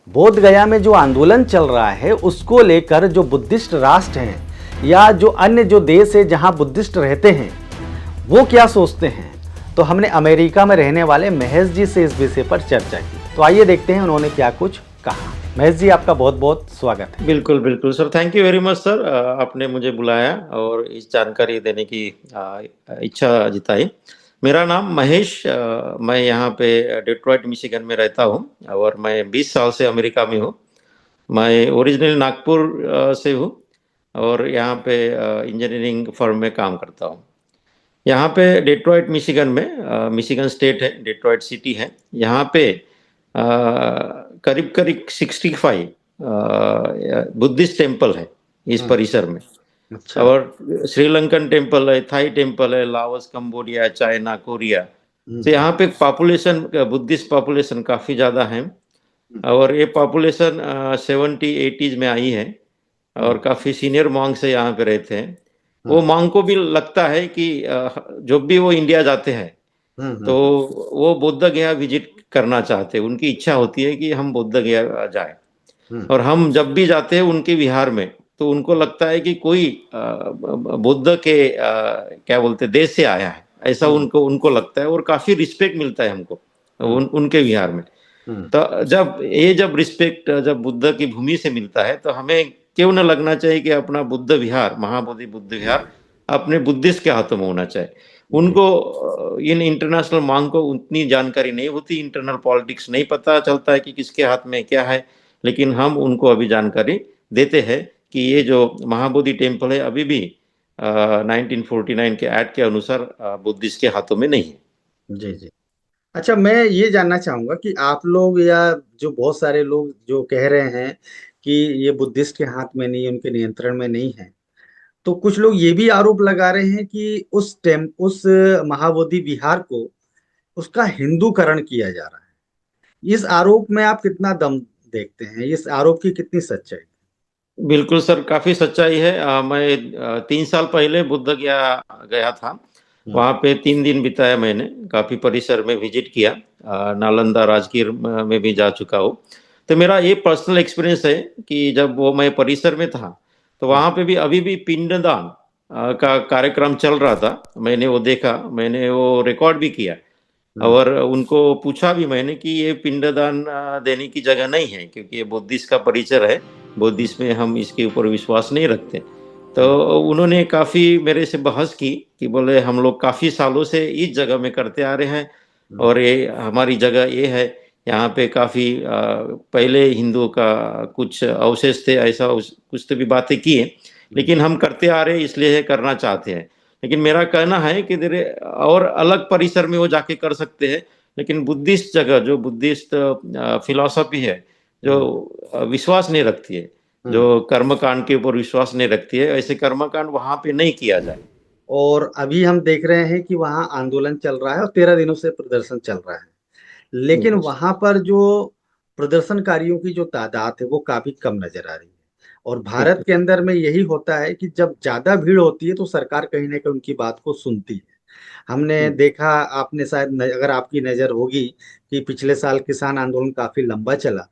बोध गया में जो आंदोलन चल रहा है उसको लेकर जो बुद्धिस्ट राष्ट्र हैं या जो अन्य जो देश है जहां बुद्धिस्ट रहते हैं वो क्या सोचते हैं, तो हमने अमेरिका में रहने वाले महेश जी से इस विषय पर चर्चा की। तो आइए देखते हैं उन्होंने क्या कुछ कहा। महेश जी, आपका बहुत बहुत स्वागत है। बिल्कुल, बिल्कुल sir, thank you very much sir. आपने मुझे बुलाया और इस जानकारी देने की इच्छा जताई। मेरा नाम महेश, मैं यहाँ पे डेट्रॉइट मिशिगन में रहता हूँ और मैं 20 साल से अमेरिका में हूँ। मैं ओरिजिनल नागपुर से हूँ और यहाँ पे इंजीनियरिंग फर्म में काम करता हूँ। यहाँ पे डेट्रॉइट मिशिगन में, मिशिगन स्टेट है, डेट्रॉइट सिटी है, यहाँ पे करीब करीब 65 बुद्धिस्ट टेम्पल है इस परिसर में। अच्छा। और श्रीलंकन टेम्पल है, थाई टेम्पल है, लाओस, कंबोडिया, चाइना, कोरिया। तो यहाँ पे पॉपुलेशन, बुद्धिस्ट पॉपुलेशन काफी ज्यादा है और ये पॉपुलेशन 70-80s में आई है और काफी सीनियर मॉन्क्स है यहाँ पे रहते हैं। वो मॉन्क को भी लगता है कि जब भी वो इंडिया जाते हैं तो वो बोध गया विजिट करना चाहते हैं। उनकी इच्छा होती है कि हम बोध गया जाए और हम जब भी जाते हैं उनके विहार में तो उनको लगता है कि कोई बुद्ध के क्या बोलते देश से आया है, ऐसा उनको उनको लगता है और काफी रिस्पेक्ट मिलता है हमको उनके विहार में। तो जब रिस्पेक्ट जब बुद्ध की भूमि से मिलता है तो हमें क्यों न लगना चाहिए कि अपना बुद्ध विहार, महाबोधि बुद्ध विहार अपने बुद्धिस्ट के हाथों में होना चाहिए। उनको इन इंटरनेशनल मांग को उतनी जानकारी नहीं होती, इंटरनल पॉलिटिक्स नहीं पता चलता है कि किसके हाथ में क्या है, लेकिन हम उनको अभी जानकारी देते हैं कि ये जो महाबोधि टेम्पल है अभी भी 1949 के एक्ट के अनुसार बुद्धिस्ट के हाथों में नहीं है। जी जी। अच्छा, मैं ये जानना चाहूंगा कि आप लोग या जो बहुत सारे लोग जो कह रहे हैं कि ये बुद्धिस्ट के हाथ में नहीं, उनके नियंत्रण में नहीं है, तो कुछ लोग ये भी आरोप लगा रहे हैं कि उस महाबोधि विहार को उसका हिंदूकरण किया जा रहा है। इस आरोप में आप कितना दम देखते हैं? इस आरोप की कितनी सच्चाई? बिल्कुल सर, काफी सच्चाई है। मैं 3 साल पहले बुद्ध गया गया था। वहाँ पे 3 दिन बिताया मैंने, काफी परिसर में विजिट किया। नालंदा, राजगीर में भी जा चुका हूँ। तो मेरा ये पर्सनल एक्सपीरियंस है कि जब वो मैं परिसर में था तो वहाँ पे भी अभी भी पिंडदान का कार्यक्रम चल रहा था। मैंने वो देखा, मैंने वो रिकॉर्ड भी किया और उनको पूछा भी मैंने कि ये पिंडदान देने की जगह नहीं है, क्योंकि ये बुद्धिस्ट का परिसर है, बुद्धिस्ट में हम इसके ऊपर विश्वास नहीं रखते। तो उन्होंने काफी मेरे से बहस की कि बोले हम लोग काफी सालों से इस जगह में करते आ रहे हैं और ये हमारी जगह ये है। यहाँ पे काफी पहले हिंदुओं का कुछ अवशेष थे, ऐसा कुछ तो भी बातें की है, लेकिन हम करते आ रहे हैं इसलिए करना चाहते हैं। लेकिन मेरा कहना है कि तेरे और अलग परिसर में वो जाके कर सकते हैं, लेकिन बुद्धिस्ट जगह, जो बुद्धिस्ट फिलॉसफी है, जो विश्वास नहीं रखती है, जो कर्मकांड के ऊपर विश्वास नहीं रखती है, ऐसे कर्मकांड वहां पे नहीं किया जाए। और अभी हम देख रहे हैं कि वहां आंदोलन चल रहा है और 13 दिनों से प्रदर्शन चल रहा है, लेकिन बिल्कुल वहां पर जो प्रदर्शनकारियों की जो तादाद है वो काफी कम नजर आ रही है। और भारत बिल्कुल। के अंदर में यही होता है कि जब ज्यादा भीड़ होती है तो सरकार कहीं ना कहीं उनकी बात को सुनती है। हमने देखा, आपने शायद अगर आपकी नजर होगी कि पिछले साल किसान आंदोलन काफी लंबा चला,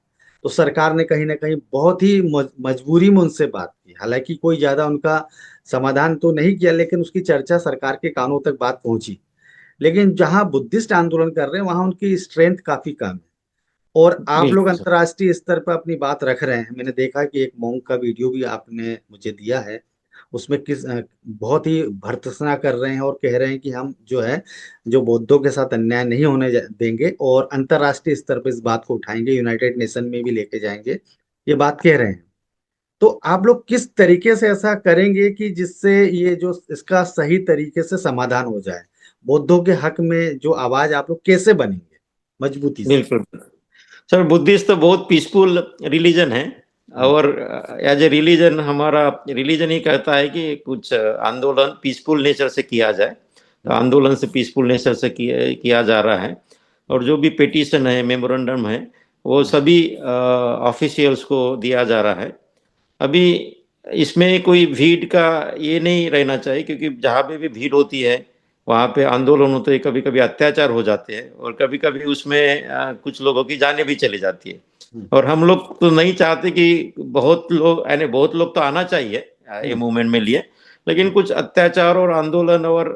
तो सरकार ने कहीं ना कहीं बहुत ही मजबूरी में उनसे बात की। हालांकि कोई ज्यादा उनका समाधान तो नहीं किया, लेकिन उसकी चर्चा सरकार के कानों तक बात पहुंची। लेकिन जहां बुद्धिस्ट आंदोलन कर रहे हैं वहां उनकी स्ट्रेंथ काफी कम है। और आप लोग बिल्कुल सर। अंतर्राष्ट्रीय स्तर पर अपनी बात रख रहे हैं। मैंने देखा कि एक मॉन्क का वीडियो भी आपने मुझे दिया है, उसमें बहुत ही भर्त्सना कर रहे हैं और कह रहे हैं कि हम जो है जो बौद्धों के साथ अन्याय नहीं होने देंगे और अंतर्राष्ट्रीय स्तर पर इस बात को उठाएंगे, यूनाइटेड नेशन में भी लेके जाएंगे, ये बात कह रहे हैं। तो आप लोग किस तरीके से ऐसा करेंगे कि जिससे ये जो इसका सही तरीके से समाधान हो जाए? बौद्धों के हक में जो आवाज आप लोग कैसे बनेंगे मजबूती से? बिल्कुल सर, बुद्धिस्ट तो बहुत पीसफुल रिलीजन है हम्म, और एज ए रिलीजन हमारा रिलीजन ही कहता है कि कुछ आंदोलन पीसफुल नेचर से किया जाए। तो हम्म, आंदोलन से पीसफुल नेचर से किया जा रहा है और जो भी पिटीशन है, मेमोरेंडम है, वो सभी ऑफिशियल्स को दिया जा रहा है। अभी इसमें कोई भीड़ का ये नहीं रहना चाहिए, क्योंकि जहाँ पे भी भीड़ होती है वहाँ पे आंदोलन होते हैं, कभी कभी अत्याचार हो जाते हैं और कभी कभी उसमें कुछ लोगों की जानें भी चली जाती है। और हम लोग तो नहीं चाहते कि बहुत लोग, यानी बहुत लोग तो आना चाहिए ये हम्म, मूवमेंट में लिए, लेकिन कुछ अत्याचार और आंदोलन और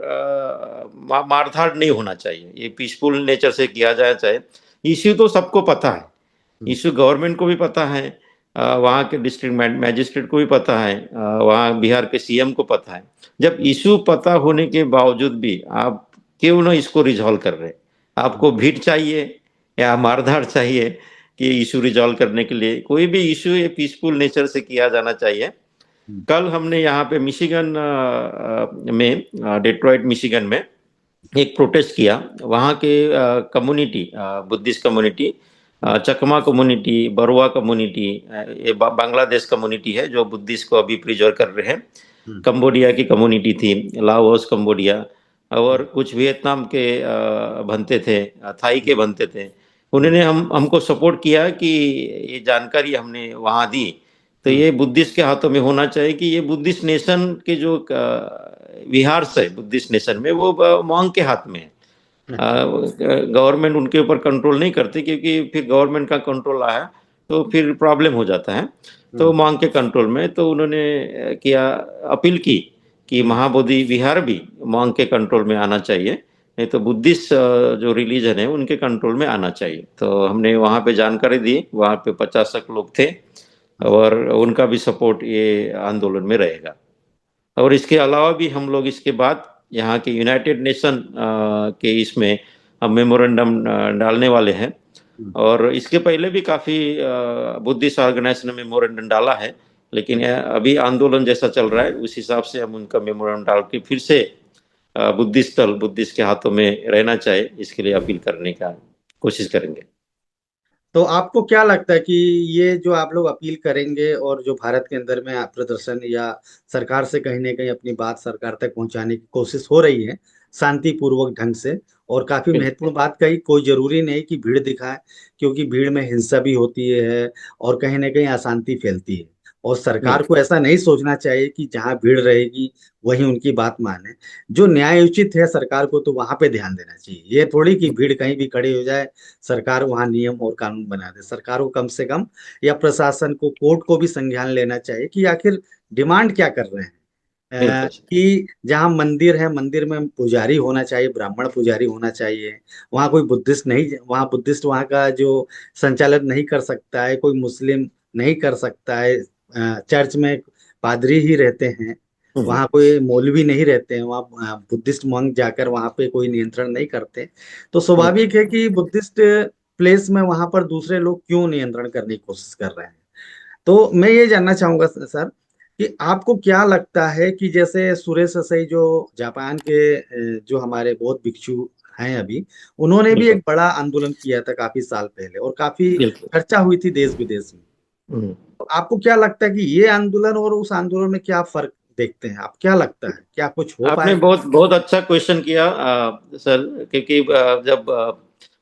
मारधाड़ नहीं होना चाहिए। ये पीसफुल नेचर से किया जाना चाहिए। इश्यू तो सबको पता है, हम्म, इश्यू गवर्नमेंट को भी पता है, वहाँ के डिस्ट्रिक्ट मैजिस्ट्रेट को भी पता है, वहाँ बिहार के सीएम को पता है। जब इश्यू पता होने के बावजूद भी आप क्यों ना इसको रिजॉल्व कर रहे? हम्म, आपको भीड़ चाहिए या मारधाड़ चाहिए कि इशू रिजॉल्व करने के लिए? कोई भी इशू ये पीसफुल नेचर से किया जाना चाहिए। हम्म, कल हमने यहाँ पे मिशिगन में, डेट्रॉइट मिशिगन में एक प्रोटेस्ट किया। वहाँ के कम्युनिटी, बुद्धिस्ट कम्युनिटी, हम्म, चकमा कम्युनिटी, बरुआ कम्युनिटी, ये बांग्लादेश कम्युनिटी है जो बुद्धिस्ट को अभी प्रिजर्व कर रहे हैं। हम्म, कंबोडिया की कम्युनिटी थी, लाओस कंबोडिया, और हम्म, कुछ वियतनाम के बनते थे, थाई के हम्म, बनते थे। उन्होंने हमको सपोर्ट किया कि ये जानकारी हमने वहाँ दी, तो हम्म, ये बुद्धिस्ट के हाथों में होना चाहिए कि ये बुद्धिस्ट नेशन के जो विहार से बुद्धिस्ट नेशन में वो मॉन्क के हाथ में है। अच्छा, गवर्नमेंट उनके ऊपर कंट्रोल नहीं करती, क्योंकि फिर गवर्नमेंट का कंट्रोल आया तो फिर प्रॉब्लम हो जाता है। तो हम्म, मांग के कंट्रोल में, तो उन्होंने किया, अपील की कि हम्म, महाबोधि विहार भी मांग के कंट्रोल में आना चाहिए, नहीं तो बुद्धिस्ट जो रिलीजन है उनके कंट्रोल में आना चाहिए। तो हमने वहाँ पे जानकारी दी, वहाँ पे 50 लोग थे, हम्म। और उनका भी सपोर्ट ये आंदोलन में रहेगा। और इसके अलावा भी हम लोग इसके बाद यहाँ के यूनाइटेड नेशन के इसमें हम मेमोरेंडम डालने वाले हैं। हम्म, और इसके पहले भी काफी बुद्धिस्ट ऑर्गेनाइजेशन ने मेमोरेंडम डाला है, लेकिन अभी आंदोलन जैसा चल रहा है उस हिसाब से हम उनका मेमोरेंडम डाल के फिर से बुद्धिस्ट स्थल बुद्धिस्ट के हाथों में रहना चाहिए, इसके लिए अपील करने का कोशिश करेंगे। तो आपको क्या लगता है कि ये जो आप लोग अपील करेंगे और जो भारत के अंदर में आप प्रदर्शन या सरकार से कहीं ना कहीं अपनी बात सरकार तक पहुंचाने की कोशिश हो रही है शांतिपूर्वक ढंग से, और काफी बिल्कुल। महत्वपूर्ण बात कही, कोई जरूरी नहीं कि भीड़ दिखाए, क्योंकि भीड़ में हिंसा भी होती है और कहीं ना कहीं अशांति फैलती है। और सरकार को बिल्कुल। ऐसा नहीं सोचना चाहिए कि जहां भीड़ रहेगी वहीं उनकी बात माने। जो न्याय उचित है सरकार को तो वहां पे ध्यान देना चाहिए, ये थोड़ी कि भीड़ कहीं भी खड़ी हो जाए सरकार वहां नियम और कानून बना दे। सरकार को कम से कम, या प्रशासन को, कोर्ट को भी संज्ञान लेना चाहिए कि आखिर डिमांड क्या कर रहे हैं। बिल्कुल। कि जहाँ मंदिर है, मंदिर में पुजारी होना चाहिए, ब्राह्मण पुजारी होना चाहिए। वहाँ कोई बुद्धिस्ट नहीं, वहाँ बुद्धिस्ट वहाँ का जो संचालन नहीं कर सकता है, कोई मुस्लिम नहीं कर सकता है। चर्च में पादरी ही रहते हैं, हम्म। वहाँ कोई मौलवी नहीं रहते हैं, वहाँ बुद्धिस्ट मंक जाकर वहाँ पे कोई नियंत्रण नहीं करते। तो हम्म। स्वाभाविक है कि बुद्धिस्ट प्लेस में वहाँ पर दूसरे लोग क्यों नियंत्रण करने की कोशिश कर रहे हैं। तो मैं ये जानना चाहूंगा सर कि आपको क्या लगता है कि जैसे सुरेश ससाई जो जापान के जो हमारे बौद्ध भिक्षु हैं अभी, उन्होंने भी बिल्कुल। एक बड़ा आंदोलन किया था काफी साल पहले और काफी बिल्कुल। चर्चा हुई थी देश विदेश में। हम्म। तो आपको क्या लगता है कि ये आंदोलन और उस आंदोलन में क्या फर्क देखते हैं आप, क्या लगता है क्या कुछ हो आपने पाएगा? बहुत बहुत अच्छा क्वेश्चन किया सर, क्योंकि जब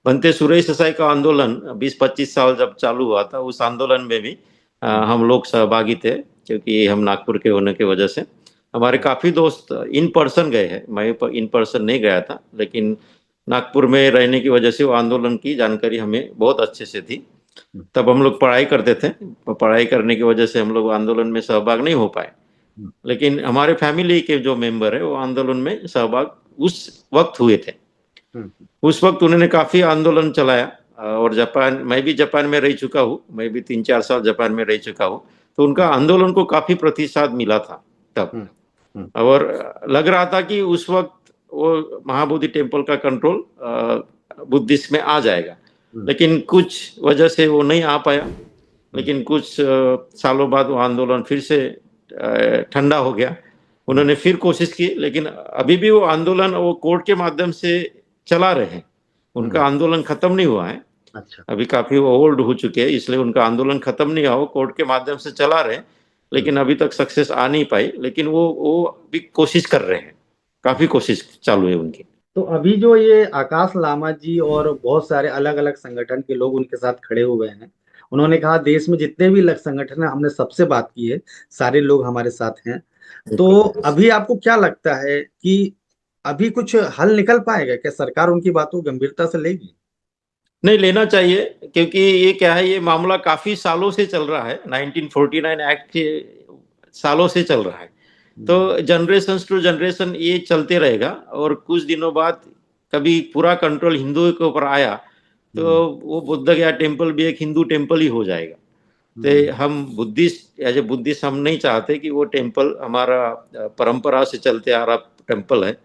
बनते सुरेश देसाई का आंदोलन 20-25 साल जब चालू हुआ था, उस आंदोलन में भी हम्म, हम लोग सहभागी थे, क्योंकि हम नागपुर के होने की वजह से हमारे हम्म, काफी दोस्त इन पर्सन गए हैं। मैं इन पर्सन नहीं गया था, लेकिन नागपुर में रहने की वजह से वो आंदोलन की जानकारी हमें बहुत अच्छे से थी। हम्म, तब हम लोग पढ़ाई करते थे, पढ़ाई करने की वजह से हम लोग आंदोलन में सहभाग नहीं हो पाए, हम्म, लेकिन हमारे फैमिली के जो मेंबर है वो आंदोलन में सहभाग उस वक्त हुए थे। हम्म, उस वक्त उन्होंने काफी आंदोलन चलाया, और जापान, मैं भी जापान में रह चुका हूँ, मैं भी 3-4 साल जापान में रह चुका हूँ। तो उनका हम्म, आंदोलन को काफी प्रतिसाद मिला था तब। हम्म, हम्म, और लग रहा था कि उस वक्त वो महाबोधि टेम्पल का कंट्रोल बुद्धिस्ट में आ जाएगा, हम्म, लेकिन कुछ वजह से वो नहीं आ पाया। हम्म, लेकिन कुछ सालों बाद वो आंदोलन फिर से ठंडा हो गया। हम्म, उन्होंने फिर कोशिश की, लेकिन अभी भी वो आंदोलन वो कोर्ट के माध्यम से चला रहे हैं। हम्म, उनका आंदोलन खत्म नहीं हुआ है। अच्छा, अभी काफी वो ओल्ड हो चुके हैं, इसलिए उनका आंदोलन खत्म नहीं हुआ, वो कोर्ट के माध्यम से चला रहे हैं, हम्म, लेकिन अभी तक सक्सेस आ नहीं पाई। लेकिन वो भी कोशिश कर रहे हैं, काफी अच्छा। कोशिश चालू है उनकी। तो अभी जो ये आकाश लामा जी और बहुत सारे अलग अलग संगठन के लोग उनके साथ खड़े हुए हैं, उन्होंने कहा देश में जितने भी संगठन है हमने सबसे बात की है, सारे लोग हमारे साथ हैं। तो बिल्कुल। अभी आपको क्या लगता है कि अभी कुछ हल निकल पाएगा क्या, सरकार उनकी बातों को गंभीरता से लेगी? नहीं लेना चाहिए, क्योंकि ये क्या है, ये मामला काफी सालों से चल रहा है, 1949 एक्ट के सालों से चल रहा है। तो जनरेशन टू जनरेशन ये चलते रहेगा, और कुछ दिनों बाद कभी पूरा कंट्रोल हिंदुओं के ऊपर आया तो वो बुद्ध गया टेम्पल भी एक हिंदू टेम्पल ही हो जाएगा। तो हम बुद्धिस्ट एज ए बुद्धिस्ट हम नहीं चाहते कि वो टेम्पल हमारा परंपरा से चलते आ रहा टेम्पल है,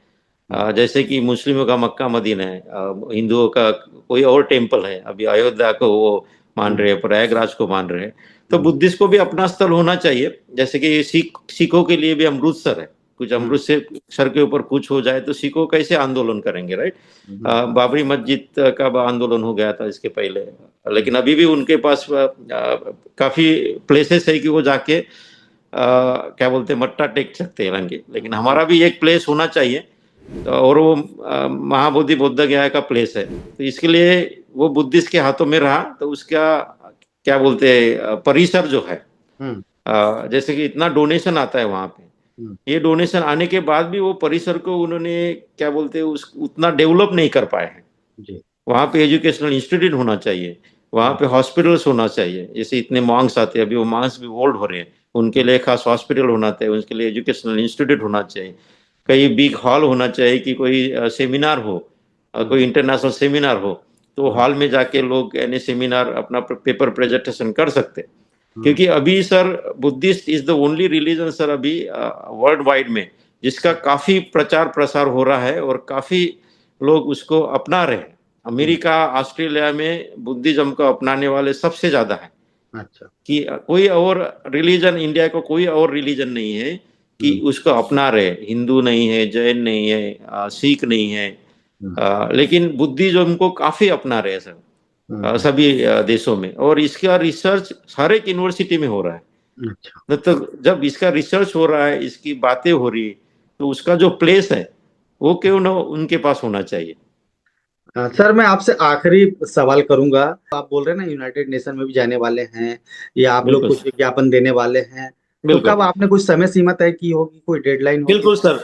जैसे कि मुस्लिमों का मक्का मदीना है, हिंदुओं का कोई और टेम्पल है, अभी अयोध्या को वो मान रहे हैं, प्रयागराज को मान रहे हैं। तो बुद्धिस्ट को भी अपना स्थल होना चाहिए, जैसे कि सिखों के लिए भी अमृतसर है, कुछ अमृतसर के ऊपर कुछ हो जाए तो सिखों कैसे आंदोलन करेंगे, राइट। बाबरी मस्जिद का आंदोलन हो गया था इसके पहले, लेकिन अभी भी उनके पास काफी प्लेसेस है कि वो जाके क्या बोलते हैं मट्टा टेक सकते हैं, लेकिन हमारा भी एक प्लेस होना चाहिए, तो और वो महाबोधि बोध गया का प्लेस है, तो इसके लिए वो बुद्धिस्ट के हाथों में रहा, तो उसका क्या बोलते हैं परिसर जो है, जैसे कि इतना डोनेशन आता है वहां पे, ये डोनेशन आने के बाद भी वो परिसर को उन्होंने क्या बोलते हैं उतना डेवलप नहीं कर पाए हैं। वहां पे एजुकेशनल इंस्टीट्यूट होना चाहिए, वहां पे हॉस्पिटल्स होना चाहिए, जैसे इतने मॉन्क्स आते हैं, अभी वो मॉन्क्स भी ओल्ड हो रहे हैं, उनके लिए खास हॉस्पिटल होना चाहिए, उनके लिए एजुकेशनल इंस्टीट्यूट होना चाहिए, कहीं बिग हॉल होना चाहिए कि कोई सेमिनार हो, कोई इंटरनेशनल सेमिनार हो, तो हॉल में जाके लोग यानी सेमिनार अपना पेपर प्रेजेंटेशन कर सकते। क्योंकि अभी sir Buddhist is the only religion sir अभी वर्ल्ड वाइड में जिसका काफी प्रचार प्रसार हो रहा है, और काफी लोग उसको अपना रहे हैं। अमेरिका ऑस्ट्रेलिया में बुद्धिज्म को अपनाने वाले सबसे ज्यादा है। अच्छा, कि कोई और रिलीजन, इंडिया को कोई और रिलीजन नहीं है कि उसको अपना रहे, हिंदू नहीं है, जैन नहीं है, सिख नहीं है, लेकिन बुद्धिज्म को काफी अपना रहे सर सभी देशों में, और इसका रिसर्च हर एक यूनिवर्सिटी में हो रहा है। अच्छा, तो जब इसका रिसर्च हो रहा है, इसकी बातें हो रही, तो उसका जो प्लेस है वो क्यों ना उनके पास होना चाहिए। सर मैं आपसे आखिरी सवाल करूंगा, आप बोल रहे हैं ना यूनाइटेड नेशन में भी जाने वाले हैं, या आप लोग बिल्कुल कुछ विज्ञापन देने वाले हैं, तो बिल्कुल कब आपने कुछ समय सीमा तय की होगी, कोई डेडलाइन होगी? बिल्कुल सर।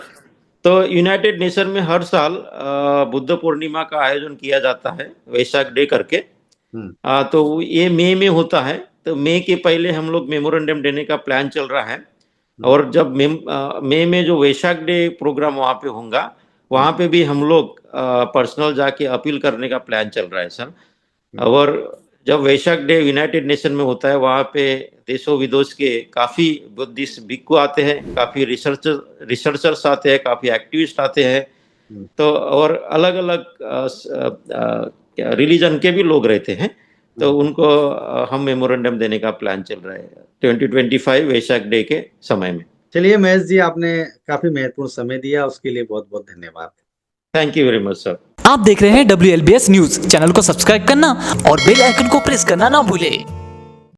तो यूनाइटेड नेशन में हर साल बुद्ध पूर्णिमा का आयोजन किया जाता है, वैशाख डे करके। तो ये मई में होता है, तो मई के पहले हम लोग मेमोरेंडम देने का प्लान चल रहा है, और जब मई में जो वैशाख डे प्रोग्राम वहां पे होगा, वहां पे भी हम लोग पर्सनल जाके अपील करने का प्लान चल रहा है सर। और जब वैशाख डे यूनाइटेड नेशन में होता है, वहां पे देशों विदेश के काफी बुद्धिस्ट भिक्खु आते हैं, काफी रिसर्चर्स आते हैं, काफी एक्टिविस्ट आते हैं, तो और अलग अलग रिलीजन के भी लोग रहते हैं, तो उनको हम मेमोरेंडम देने का प्लान चल रहा है 2025 वैशाख डे के समय में। चलिए महेश जी, आपने काफी महत्वपूर्ण समय दिया, उसके लिए बहुत बहुत धन्यवाद। Thank you very much sir. आप देख रहे हैं WLBS न्यूज। चैनल को सब्सक्राइब करना और बेल आइकन को प्रेस करना ना भूले।